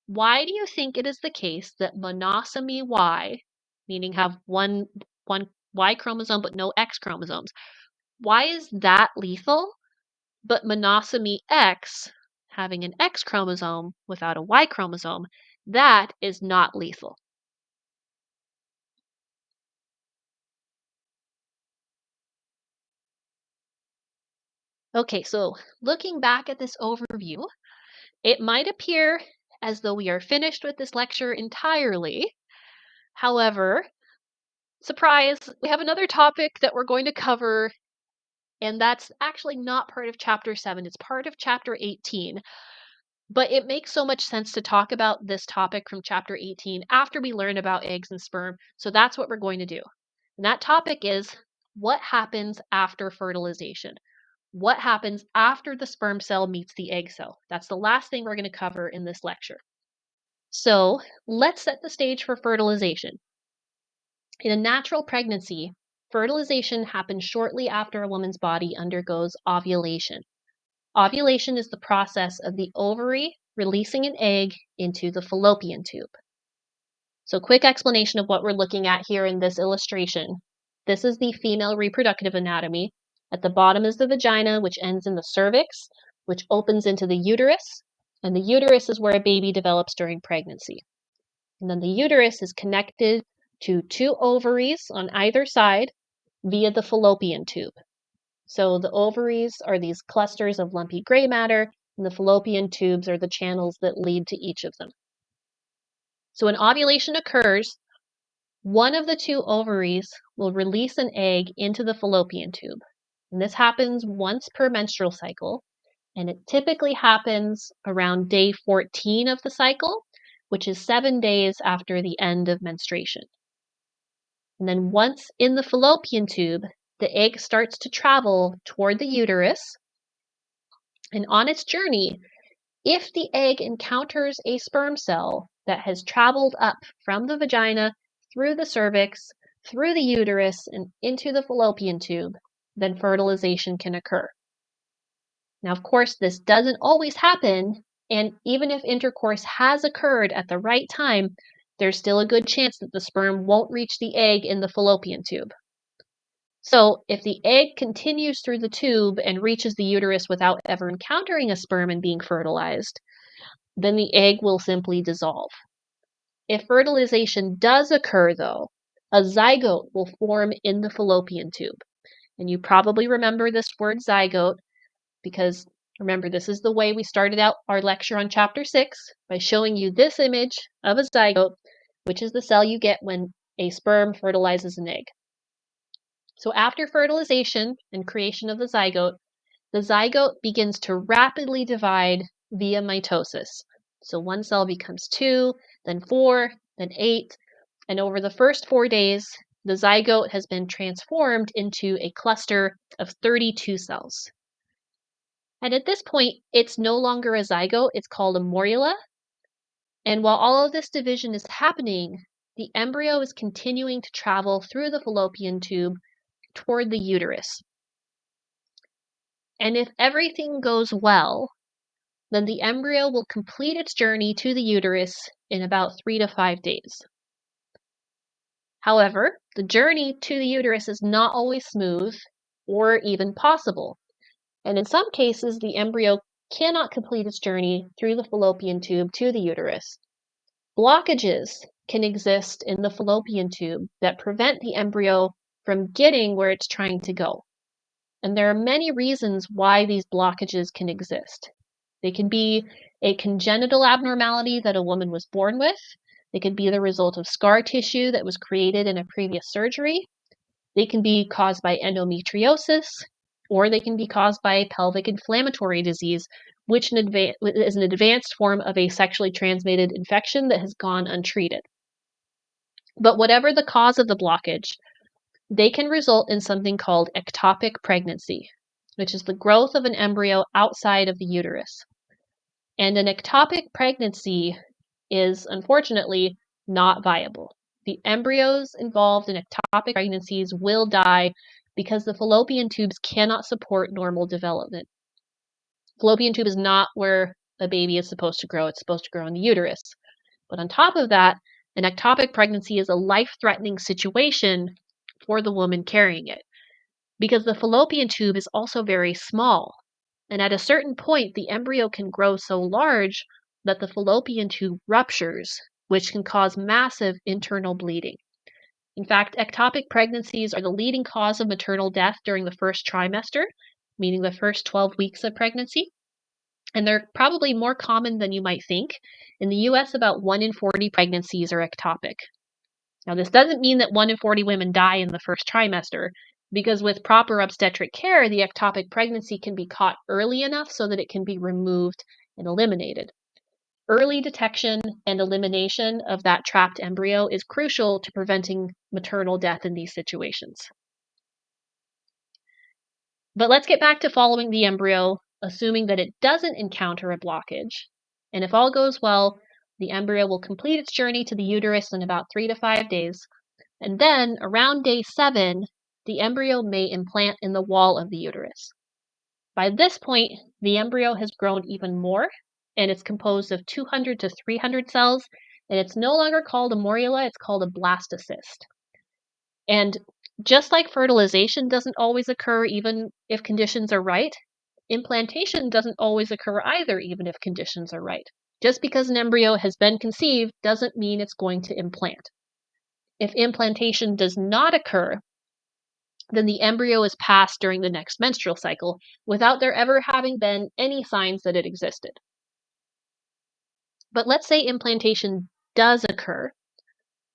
why do you think it is the case that monosomy Y, meaning have one Y chromosome but no X chromosomes, why is that lethal? But monosomy X, having an X chromosome without a Y chromosome, that is not lethal. Okay, so looking back at this overview, it might appear as though we are finished with this lecture entirely. However, surprise, we have another topic that we're going to cover, and that's actually not part of chapter 7. It's part of chapter 18. But it makes so much sense to talk about this topic from chapter 18 after we learn about eggs and sperm. So that's what we're going to do. And that topic is what happens after fertilization? What happens after the sperm cell meets the egg cell? That's the last thing we're going to cover in this lecture. So let's set the stage for fertilization. In a natural pregnancy, fertilization happens shortly after a woman's body undergoes ovulation. Ovulation is the process of the ovary releasing an egg into the fallopian tube. So quick explanation of what we're looking at here in this illustration. This is the female reproductive anatomy. At the bottom is the vagina, which ends in the cervix, which opens into the uterus. And the uterus is where a baby develops during pregnancy. And then the uterus is connected to 2 ovaries on either side via the fallopian tube. So the ovaries are these clusters of lumpy gray matter, and the fallopian tubes are the channels that lead to each of them. So when ovulation occurs, one of the 2 ovaries will release an egg into the fallopian tube. And this happens once per menstrual cycle, and it typically happens around day 14 of the cycle, which is 7 days after the end of menstruation. And then once in the fallopian tube, the egg starts to travel toward the uterus. And on its journey, if the egg encounters a sperm cell that has traveled up from the vagina, through the cervix, through the uterus, and into the fallopian tube, then fertilization can occur. Now, of course, this doesn't always happen, and even if intercourse has occurred at the right time, there's still a good chance that the sperm won't reach the egg in the fallopian tube. So if the egg continues through the tube and reaches the uterus without ever encountering a sperm and being fertilized, then the egg will simply dissolve. If fertilization does occur, though, a zygote will form in the fallopian tube. And you probably remember this word zygote because, remember, this is the way we started out our lecture on chapter 6 by showing you this image of a zygote, which is the cell you get when a sperm fertilizes an egg. So after fertilization and creation of the zygote begins to rapidly divide via mitosis. So one cell becomes 2, then 4, then 8, and over the first 4 days, the zygote has been transformed into a cluster of 32 cells. And at this point, it's no longer a zygote, it's called a morula. And while all of this division is happening, the embryo is continuing to travel through the fallopian tube toward the uterus. And if everything goes well, then the embryo will complete its journey to the uterus in about 3 to 5 days. However, the journey to the uterus is not always smooth or even possible. And in some cases, the embryo cannot complete its journey through the fallopian tube to the uterus. Blockages can exist in the fallopian tube that prevent the embryo from getting where it's trying to go. And there are many reasons why these blockages can exist. They can be a congenital abnormality that a woman was born with. They can be the result of scar tissue that was created in a previous surgery. They can be caused by endometriosis, or they can be caused by pelvic inflammatory disease, which is an advanced form of a sexually transmitted infection that has gone untreated. But whatever the cause of the blockage, they can result in something called ectopic pregnancy, which is the growth of an embryo outside of the uterus. And an ectopic pregnancy is, unfortunately, not viable. The embryos involved in ectopic pregnancies will die because the fallopian tubes cannot support normal development. Fallopian tube is not where a baby is supposed to grow. It's supposed to grow in the uterus. But on top of that, an ectopic pregnancy is a life-threatening situation for the woman carrying it because the fallopian tube is also very small. And at a certain point, the embryo can grow so large that the fallopian tube ruptures, which can cause massive internal bleeding. In fact, ectopic pregnancies are the leading cause of maternal death during the first trimester, meaning the first 12 weeks of pregnancy. And they're probably more common than you might think. In the US, about 1 in 40 pregnancies are ectopic. Now, this doesn't mean that 1 in 40 women die in the first trimester, because with proper obstetric care, the ectopic pregnancy can be caught early enough so that it can be removed and eliminated. Early detection and elimination of that trapped embryo is crucial to preventing maternal death in these situations. But let's get back to following the embryo, assuming that it doesn't encounter a blockage. And if all goes well, the embryo will complete its journey to the uterus in about 3 to 5 days. And then, around day 7, the embryo may implant in the wall of the uterus. By this point, the embryo has grown even more, and it's composed of 200 to 300 cells, and it's no longer called a morula, it's called a blastocyst. And just like fertilization doesn't always occur even if conditions are right, implantation doesn't always occur either even if conditions are right. Just because an embryo has been conceived doesn't mean it's going to implant. If implantation does not occur, then the embryo is passed during the next menstrual cycle without there ever having been any signs that it existed. But let's say implantation does occur.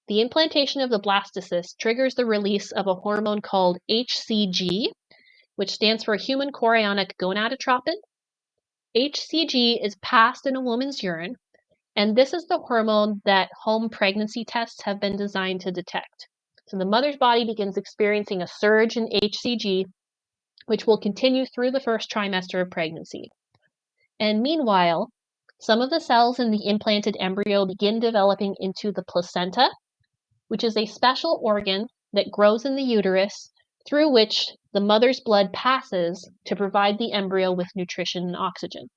The implantation of the blastocyst triggers the release of a hormone called HCG, which stands for human chorionic gonadotropin. HCG is passed in a woman's urine, and this is the hormone that home pregnancy tests have been designed to detect. So the mother's body begins experiencing a surge in HCG, which will continue through the first trimester of pregnancy. And meanwhile, some of the cells in the implanted embryo begin developing into the placenta, which is a special organ that grows in the uterus through which the mother's blood passes to provide the embryo with nutrition and oxygen.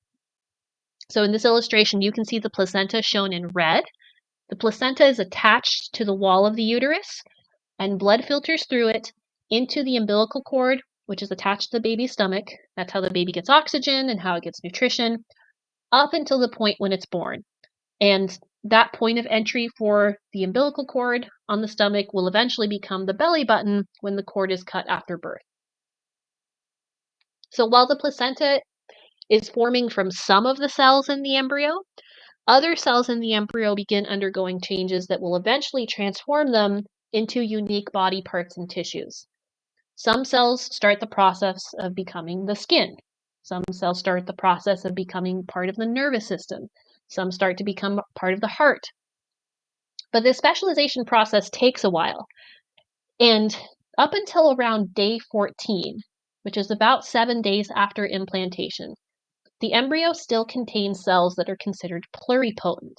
So in this illustration, you can see the placenta shown in red. The placenta is attached to the wall of the uterus, and blood filters through it into the umbilical cord, which is attached to the baby's stomach. That's how the baby gets oxygen and how it gets nutrition, up until the point when it's born. And that point of entry for the umbilical cord on the stomach will eventually become the belly button when the cord is cut after birth. So while the placenta is forming from some of the cells in the embryo, other cells in the embryo begin undergoing changes that will eventually transform them into unique body parts and tissues. Some cells start the process of becoming the skin. Some cells start the process of becoming part of the nervous system. Some start to become part of the heart. But this specialization process takes a while. And up until around day 14, which is about 7 days after implantation, the embryo still contains cells that are considered pluripotent.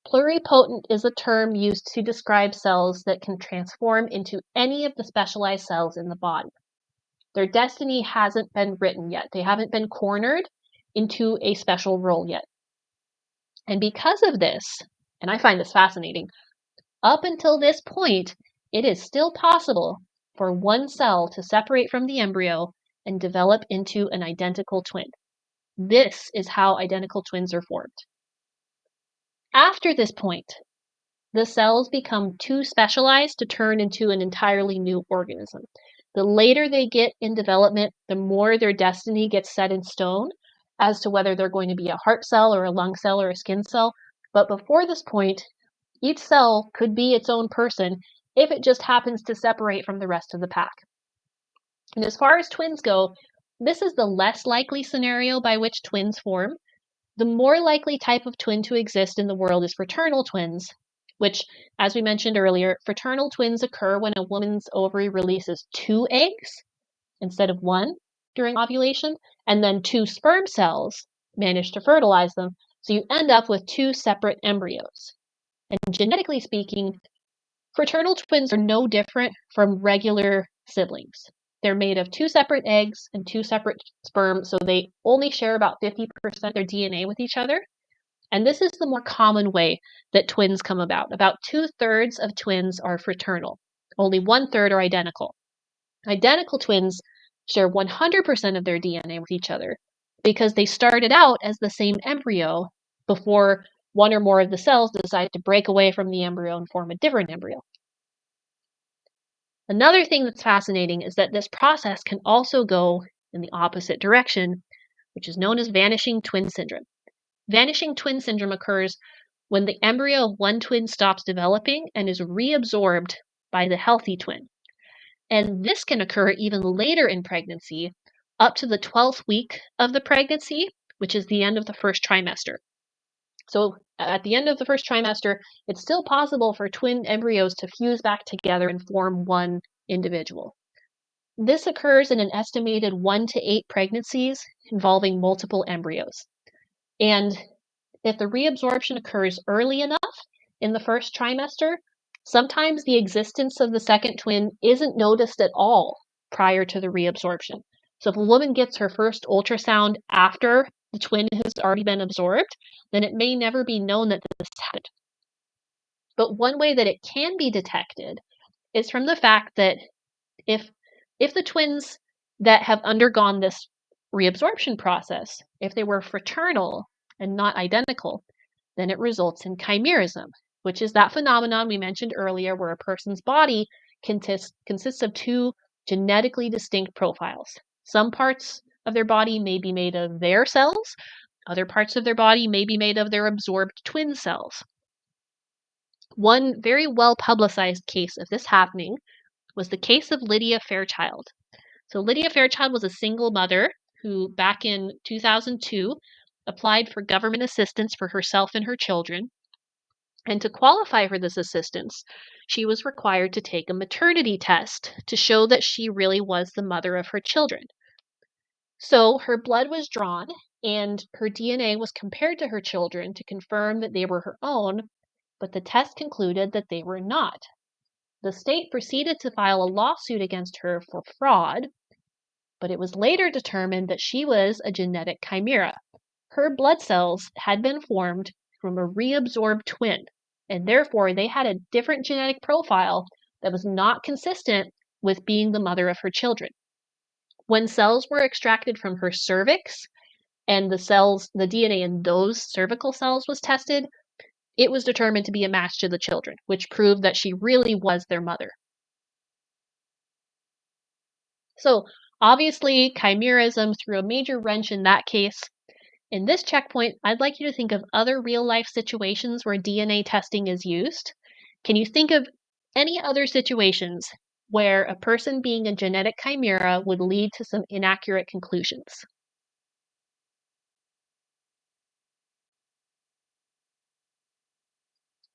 Pluripotent is a term used to describe cells that can transform into any of the specialized cells in the body. Their destiny hasn't been written yet. They haven't been cornered into a special role yet. And because of this, and I find this fascinating, up until this point, it is still possible for one cell to separate from the embryo and develop into an identical twin. This is how identical twins are formed. After this point, the cells become too specialized to turn into an entirely new organism. The later they get in development, the more their destiny gets set in stone as to whether they're going to be a heart cell or a lung cell or a skin cell. But before this point, each cell could be its own person if it just happens to separate from the rest of the pack. And as far as twins go, this is the less likely scenario by which twins form. The more likely type of twin to exist in the world is fraternal twins, which, as we mentioned earlier, fraternal twins occur when a woman's ovary releases 2 eggs instead of 1 during ovulation, and then 2 sperm cells manage to fertilize them, so you end up with 2 separate embryos. And genetically speaking, fraternal twins are no different from regular siblings. They're made of 2 separate eggs and 2 separate sperm, so they only share about 50% of their DNA with each other. And this is the more common way that twins come about. About 2/3 of twins are fraternal. Only 1/3 are identical. Identical twins share 100% of their DNA with each other because they started out as the same embryo before one or more of the cells decided to break away from the embryo and form a different embryo. Another thing that's fascinating is that this process can also go in the opposite direction, which is known as vanishing twin syndrome. Vanishing twin syndrome occurs when the embryo of one twin stops developing and is reabsorbed by the healthy twin. And this can occur even later in pregnancy, up to the 12th week of the pregnancy, which is the end of the first trimester. So at the end of the first trimester, it's still possible for twin embryos to fuse back together and form one individual. This occurs in an estimated 1 to 8 pregnancies involving multiple embryos. And if the reabsorption occurs early enough in the first trimester, sometimes the existence of the second twin isn't noticed at all prior to the reabsorption. So if a woman gets her first ultrasound after the twin has already been absorbed, then it may never be known that this happened. But one way that it can be detected is from the fact that if the twins that have undergone this reabsorption process, if they were fraternal and not identical, then it results in chimerism, which is that phenomenon we mentioned earlier where a person's body consists of 2 genetically distinct profiles. Some parts of their body may be made of their cells, other parts of their body may be made of their absorbed twin cells. One very well-publicized case of this happening was the case of Lydia Fairchild. So Lydia Fairchild was a single mother who, back in 2002, applied for government assistance for herself and her children. And to qualify for this assistance, she was required to take a maternity test to show that she really was the mother of her children. So her blood was drawn and her DNA was compared to her children to confirm that they were her own, but the test concluded that they were not. The state proceeded to file a lawsuit against her for fraud, but it was later determined that she was a genetic chimera. Her blood cells had been formed from a reabsorbed twin, and therefore they had a different genetic profile that was not consistent with being the mother of her children. When cells were extracted from her cervix and the DNA in those cervical cells was tested, it was determined to be a match to the children, which proved that she really was their mother. So obviously, chimerism threw a major wrench in that case. In this checkpoint, I'd like you to think of other real-life situations where DNA testing is used. Can you think of any other situations where a person being a genetic chimera would lead to some inaccurate conclusions?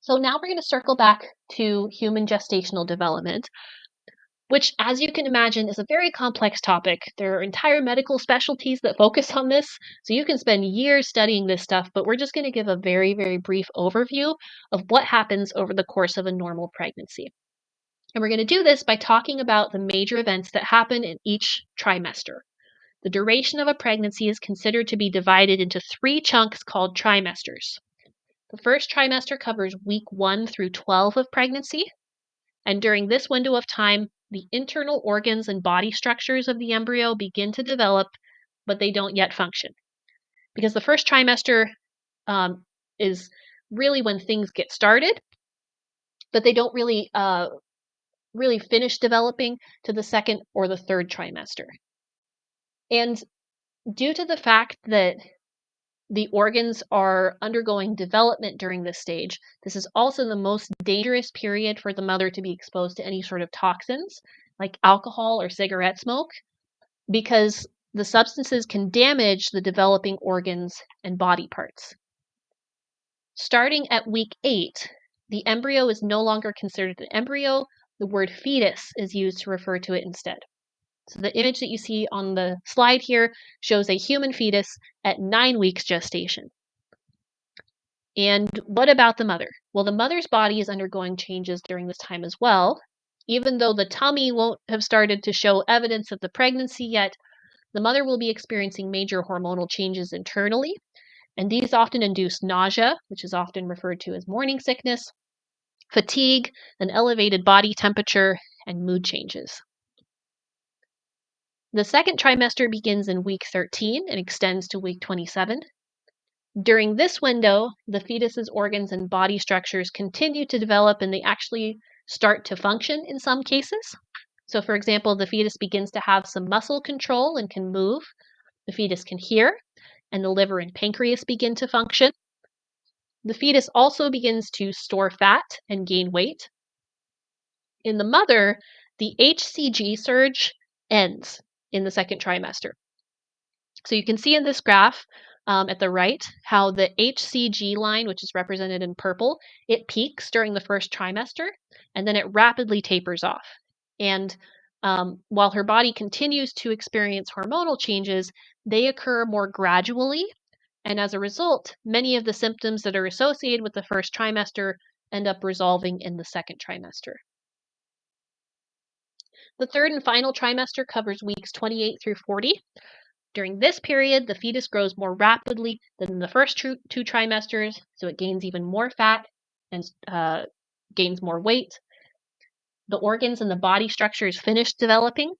So now we're going to circle back to human gestational development, which, as you can imagine, is a very complex topic. There are entire medical specialties that focus on this, so you can spend years studying this stuff, but we're just going to give a very, very brief overview of what happens over the course of a normal pregnancy. And we're going to do this by talking about the major events that happen in each trimester. The duration of a pregnancy is considered to be divided into 3 chunks called trimesters. The first trimester covers week 1 through 12 of pregnancy, and during this window of time, the internal organs and body structures of the embryo begin to develop, but they don't yet function. Because the first trimester is really when things get started, but they don't really finish developing to the second or the third trimester. And due to the fact that the organs are undergoing development during this stage, this is also the most dangerous period for the mother to be exposed to any sort of toxins like alcohol or cigarette smoke, because the substances can damage the developing organs and body parts. Starting at week 8, the embryo is no longer considered an embryo. The word fetus is used to refer to it instead. So the image that you see on the slide here shows a human fetus at 9 weeks gestation. And what about the mother? Well, the mother's body is undergoing changes during this time as well. Even though the tummy won't have started to show evidence of the pregnancy yet, the mother will be experiencing major hormonal changes internally, and these often induce nausea, which is often referred to as morning sickness, fatigue, an elevated body temperature, and mood changes. The second trimester begins in week 13 and extends to week 27. During this window, the fetus's organs and body structures continue to develop, and they actually start to function in some cases. So, for example, the fetus begins to have some muscle control and can move. The fetus can hear, and the liver and pancreas begin to function. The fetus also begins to store fat and gain weight. In the mother, the HCG surge ends in the second trimester. So you can see in this graph at the right how the HCG line, which is represented in purple, it peaks during the first trimester, and then it rapidly tapers off. And while her body continues to experience hormonal changes, they occur more gradually. And as a result, many of the symptoms that are associated with the first trimester end up resolving in the second trimester. The third and final trimester covers weeks 28 through 40. During this period, the fetus grows more rapidly than in the first 2 trimesters, so it gains even more fat and gains more weight. The organs and the body structures finish developing,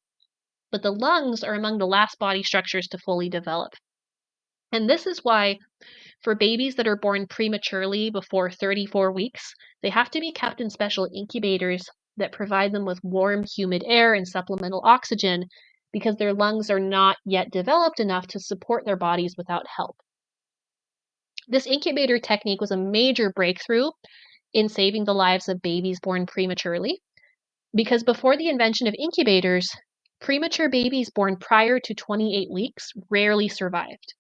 but the lungs are among the last body structures to fully develop. And this is why, for babies that are born prematurely before 34 weeks, they have to be kept in special incubators that provide them with warm, humid air and supplemental oxygen, because their lungs are not yet developed enough to support their bodies without help. This incubator technique was a major breakthrough in saving the lives of babies born prematurely, because before the invention of incubators, premature babies born prior to 28 weeks rarely survived.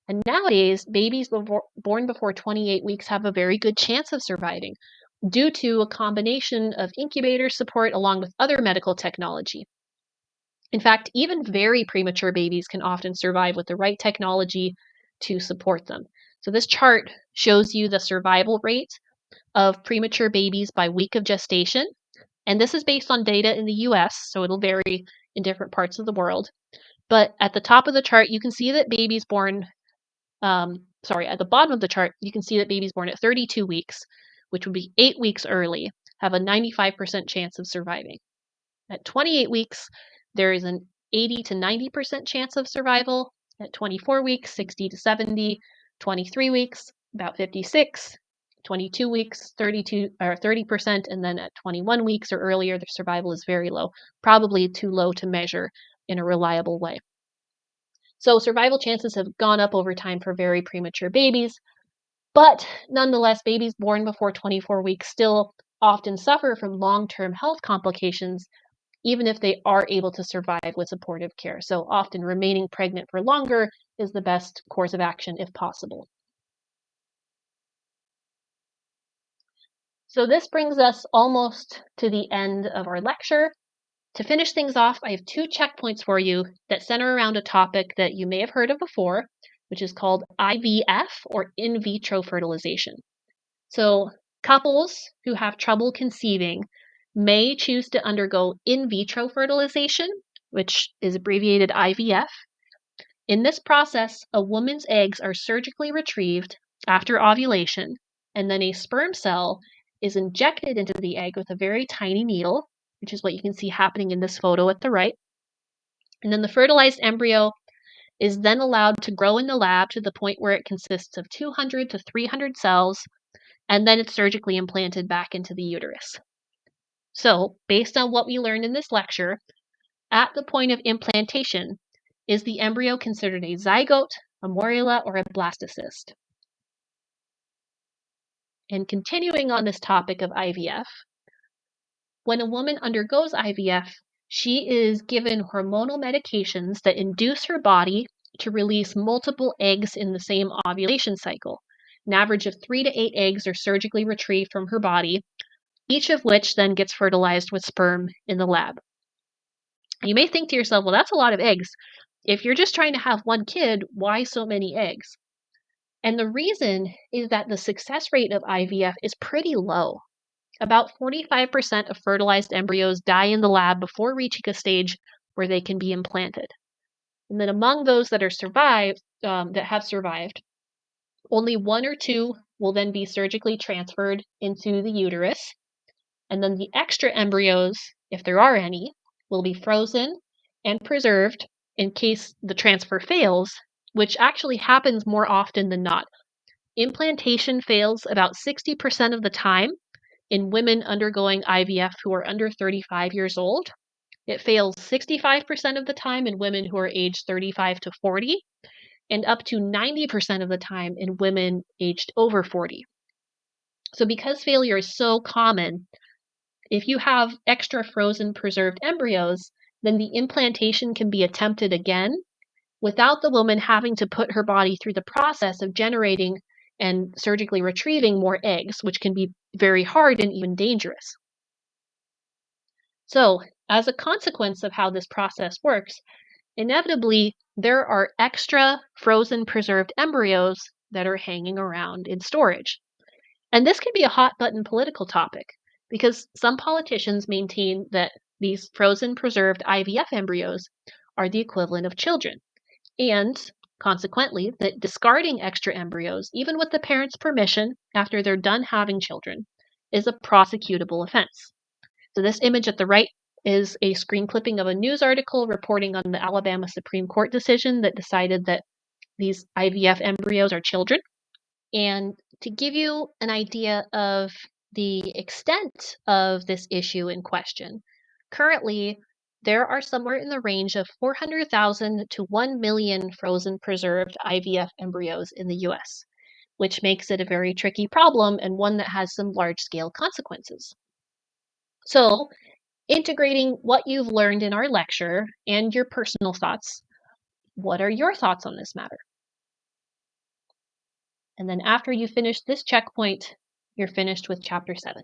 And nowadays, babies born before 28 weeks have a very good chance of surviving due to a combination of incubator support along with other medical technology. In fact, even very premature babies can often survive with the right technology to support them. So this chart shows you the survival rate of premature babies by week of gestation. And this is based on data in the US, so it'll vary in different parts of the world. But at the top of the chart, you can see that babies born at the bottom of the chart, you can see that babies born at 32 weeks, which would be 8 weeks early, have a 95% chance of surviving. At 28 weeks, there is an 80 to 90% chance of survival. At 24 weeks, 60 to 70. 23 weeks, about 56. 22 weeks, 32 or 30%, and then at 21 weeks or earlier, the survival is very low, probably too low to measure in a reliable way. So survival chances have gone up over time for very premature babies, but nonetheless, babies born before 24 weeks still often suffer from long-term health complications, even if they are able to survive with supportive care. So often remaining pregnant for longer is the best course of action if possible. So this brings us almost to the end of our lecture. To finish things off, I have 2 checkpoints for you that center around a topic that you may have heard of before, which is called IVF, or in vitro fertilization. So couples who have trouble conceiving may choose to undergo in vitro fertilization, which is abbreviated IVF. In this process, a woman's eggs are surgically retrieved after ovulation, and then a sperm cell is injected into the egg with a very tiny needle, which is what you can see happening in this photo at the right. And then the fertilized embryo is then allowed to grow in the lab to the point where it consists of 200 to 300 cells, and then it's surgically implanted back into the uterus. So, based on what we learned in this lecture, at the point of implantation, is the embryo considered a zygote, a morula, or a blastocyst? And continuing on this topic of IVF, when a woman undergoes IVF, she is given hormonal medications that induce her body to release multiple eggs in the same ovulation cycle. An average of 3 to 8 eggs are surgically retrieved from her body, each of which then gets fertilized with sperm in the lab. You may think to yourself, well, that's a lot of eggs. If you're just trying to have one kid, why so many eggs? And the reason is that the success rate of IVF is pretty low. About 45% of fertilized embryos die in the lab before reaching a stage where they can be implanted. And then among those that have survived, only 1 or 2 will then be surgically transferred into the uterus. And then the extra embryos, if there are any, will be frozen and preserved in case the transfer fails, which actually happens more often than not. Implantation fails about 60% of the time in women undergoing IVF who are under 35 years old. It fails 65% of the time in women who are aged 35 to 40, and up to 90% of the time in women aged over 40. So because failure is so common, if you have extra frozen preserved embryos, then the implantation can be attempted again without the woman having to put her body through the process of generating and surgically retrieving more eggs, which can be very hard and even dangerous. So, as a consequence of how this process works, inevitably there are extra frozen preserved embryos that are hanging around in storage. And this can be a hot button political topic because some politicians maintain that these frozen preserved IVF embryos are the equivalent of children, and consequently, that discarding extra embryos, even with the parents' permission after they're done having children, is a prosecutable offense. So this image at the right is a screen clipping of a news article reporting on the Alabama Supreme Court decision that decided that these IVF embryos are children. And to give you an idea of the extent of this issue in question, currently there are somewhere in the range of 400,000 to 1 million frozen preserved IVF embryos in the US, which makes it a very tricky problem and one that has some large-scale consequences. So, integrating what you've learned in our lecture and your personal thoughts, what are your thoughts on this matter? And then after you finish this checkpoint, you're finished with chapter 7.